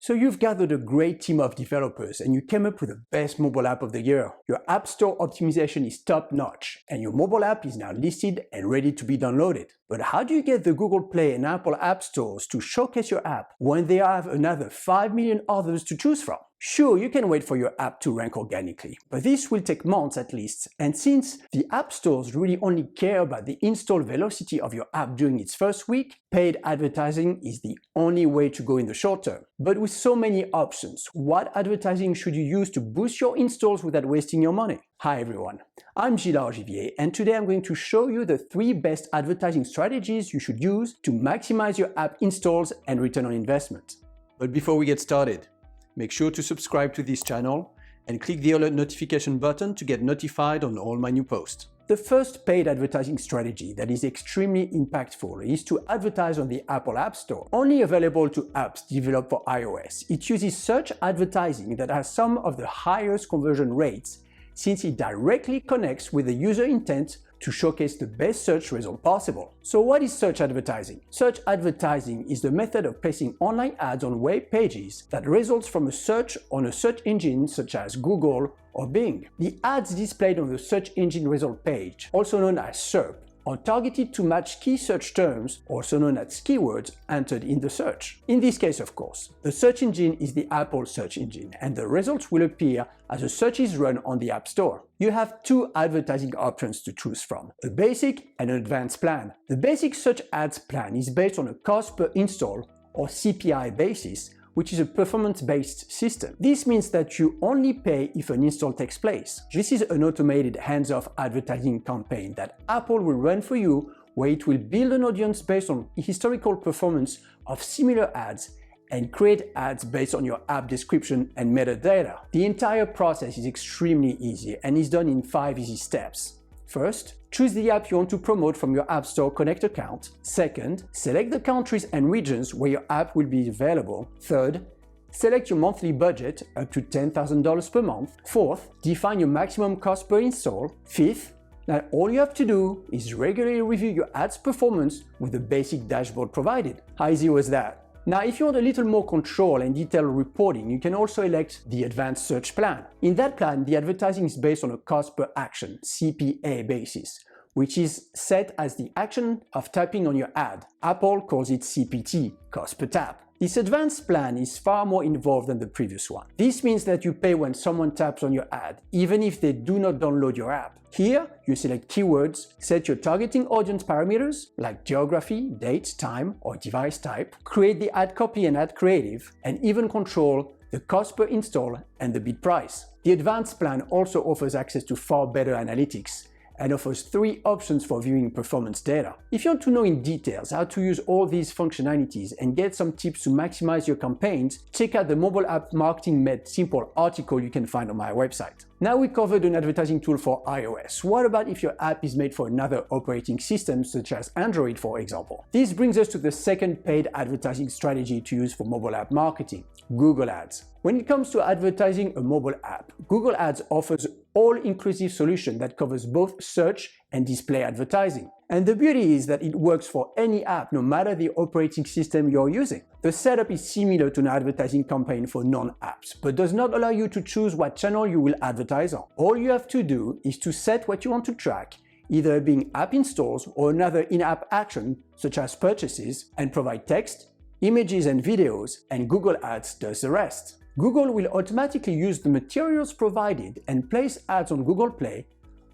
So you've gathered a great team of developers and you came up with the best mobile app of the year. Your App Store optimization is top-notch and your mobile app is now listed and ready to be downloaded. But how do you get the Google Play and Apple App Stores to showcase your app when they have another 5 million others to choose from? Sure, you can wait for your app to rank organically, but this will take months at least, and since the app stores really only care about the install velocity of your app during its first week, paid advertising is the only way to go in the short term. But with so many options, what advertising should you use to boost your installs without wasting your money? Hi everyone, I'm Gilles Argivier, and today I'm going to show you the 3 best advertising strategies you should use to maximize your app installs and return on investment. But before we get started, make sure to subscribe to this channel and click the alert notification button to get notified on all my new posts. The first paid advertising strategy that is extremely impactful is to advertise on the Apple App Store. Only available to apps developed for iOS, it uses search advertising that has some of the highest conversion rates since it directly connects with the user intent to showcase the best search result possible. So what is search advertising? Search advertising is the method of placing online ads on web pages that results from a search on a search engine such as Google or Bing. The ads displayed on the search engine result page, also known as SERP, are targeted to match key search terms, also known as keywords, entered in the search. In this case, of course, the search engine is the Apple search engine, and the results will appear as a search is run on the App Store. You have 2 advertising options to choose from, a basic and an advanced plan. The basic search ads plan is based on a cost per install or CPI basis, which is a performance-based system. This means that you only pay if an install takes place. This is an automated hands-off advertising campaign that Apple will run for you, where it will build an audience based on historical performance of similar ads and create ads based on your app description and metadata. The entire process is extremely easy and is done in 5 easy steps. First, choose the app you want to promote from your App Store Connect account. Second, select the countries and regions where your app will be available. Third, select your monthly budget up to $10,000 per month. Fourth, define your maximum cost per install. Fifth, now all you have to do is regularly review your ad's performance with the basic dashboard provided. How easy was that? Now, if you want a little more control and detailed reporting, you can also elect the Advanced Search Plan. In that plan, the advertising is based on a cost per action, CPA basis, which is set as the action of typing on your ad. Apple calls it CPT, cost per tap. This advanced plan is far more involved than the previous one. This means that you pay when someone taps on your ad, even if they do not download your app. Here, you select keywords, set your targeting audience parameters like geography, date, time, or device type, create the ad copy and ad creative, and even control the cost per install and the bid price. The advanced plan also offers access to far better analytics and offers 3 options for viewing performance data. If you want to know in details how to use all these functionalities and get some tips to maximize your campaigns, check out the Mobile App Marketing Made Simple article you can find on my website. Now we covered an advertising tool for iOS. What about if your app is made for another operating system such as Android, for example? This brings us to the second paid advertising strategy to use for mobile app marketing, Google Ads. When it comes to advertising a mobile app, Google Ads offers an all-inclusive solution that covers both search and display advertising. And the beauty is that it works for any app, no matter the operating system you're using. The setup is similar to an advertising campaign for non-apps, but does not allow you to choose what channel you will advertise on. All you have to do is to set what you want to track, either being app installs or another in-app action, such as purchases, and provide text, images and videos, and Google Ads does the rest. Google will automatically use the materials provided and place ads on Google Play,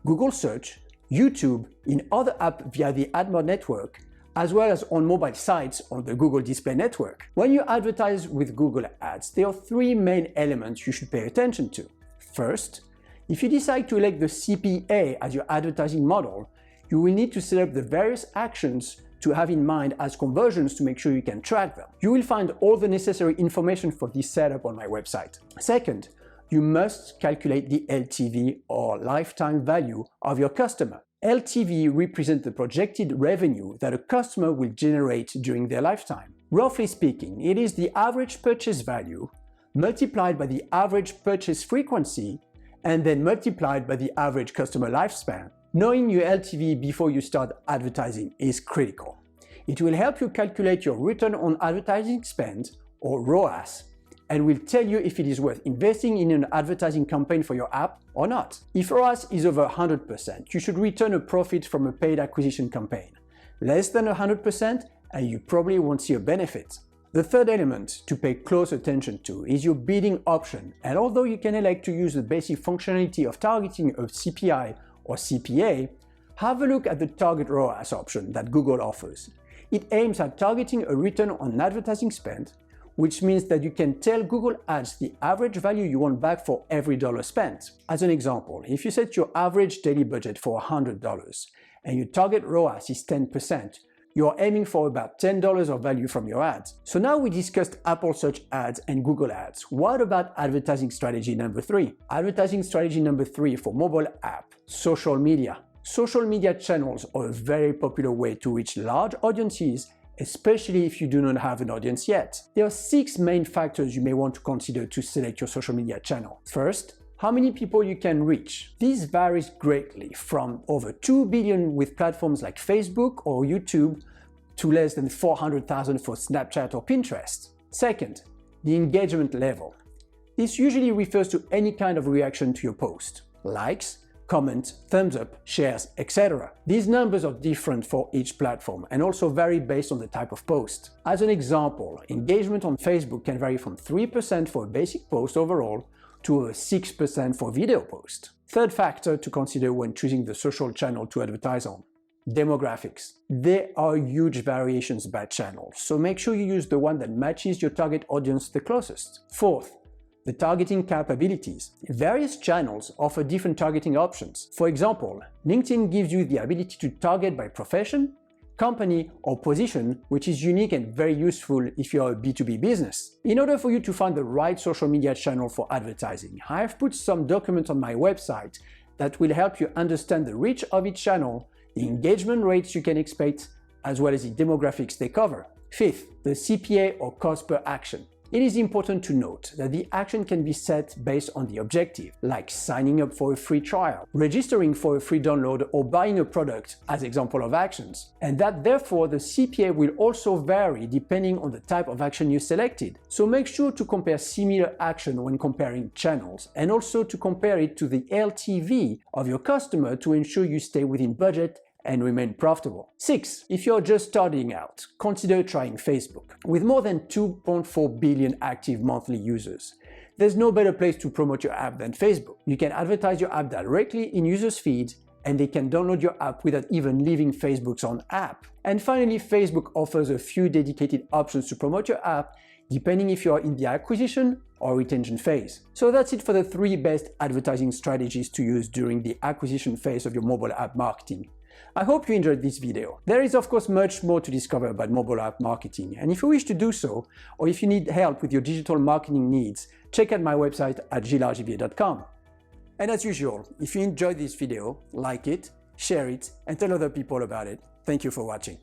Google Search, YouTube, in other apps via the AdMod network, as well as on mobile sites on the Google Display Network. When you advertise with Google Ads, there are 3 main elements you should pay attention to. First, if you decide to elect the CPA as your advertising model, you will need to set up the various actions to have in mind as conversions to make sure you can track them. You will find all the necessary information for this setup on my website. Second, you must calculate the LTV or lifetime value of your customer. LTV represents the projected revenue that a customer will generate during their lifetime. Roughly speaking, it is the average purchase value multiplied by the average purchase frequency and then multiplied by the average customer lifespan. Knowing your LTV before you start advertising is critical. It will help you calculate your return on advertising spend, or ROAS, and will tell you if it is worth investing in an advertising campaign for your app or not. If ROAS is over 100%, you should return a profit from a paid acquisition campaign. Less than 100%, and you probably won't see a benefit. The third element to pay close attention to is your bidding option, and although you can elect to use the basic functionality of targeting a CPI or CPA, have a look at the target ROAS option that Google offers. It aims at targeting a return on advertising spend, which means that you can tell Google Ads the average value you want back for every dollar spent. As an example, if you set your average daily budget for $100 and your target ROAS is 10%, you are aiming for about $10 of value from your ads. So now we discussed Apple Search Ads and Google Ads. What about advertising strategy number 3? Advertising strategy number 3 for mobile app, social media. Social media channels are a very popular way to reach large audiences, especially if you do not have an audience yet. There are 6 main factors you may want to consider to select your social media channel. First, how many people you can reach. This varies greatly from over 2 billion with platforms like Facebook or YouTube to less than 400,000 for Snapchat or Pinterest. Second, the engagement level. This usually refers to any kind of reaction to your post. Likes, comments, thumbs up, shares, etc. These numbers are different for each platform and also vary based on the type of post. As an example, engagement on Facebook can vary from 3% for a basic post overall to over 6% for video post. Third factor to consider when choosing the social channel to advertise on. Demographics. There are huge variations by channel, so make sure you use the one that matches your target audience the closest. Fourth, the targeting capabilities. Various channels offer different targeting options. For example, LinkedIn gives you the ability to target by profession, company, or position, which is unique and very useful if you're a B2B business. In order for you to find the right social media channel for advertising, I have put some documents on my website that will help you understand the reach of each channel, the engagement rates you can expect, as well as the demographics they cover. Fifth, the CPA or cost per action. It is important to note that the action can be set based on the objective, like signing up for a free trial, registering for a free download, or buying a product as example of actions, and that therefore the CPA will also vary depending on the type of action you selected. So make sure to compare similar action when comparing channels, and also to compare it to the LTV of your customer to ensure you stay within budget and remain profitable. 6. If you're just starting out, consider trying Facebook. With more than 2.4 billion active monthly users, there's no better place to promote your app than Facebook. You can advertise your app directly in users' feeds, and they can download your app without even leaving Facebook's own app. And finally, Facebook offers a few dedicated options to promote your app, depending if you are in the acquisition or retention phase. So that's it for the 3 best advertising strategies to use during the acquisition phase of your mobile app marketing. I hope you enjoyed this video. There is of course much more to discover about mobile app marketing, and if you wish to do so, or if you need help with your digital marketing needs, check out my website at gilesargivier.com. And as usual, if you enjoyed this video, like it, share it, and tell other people about it. Thank you for watching.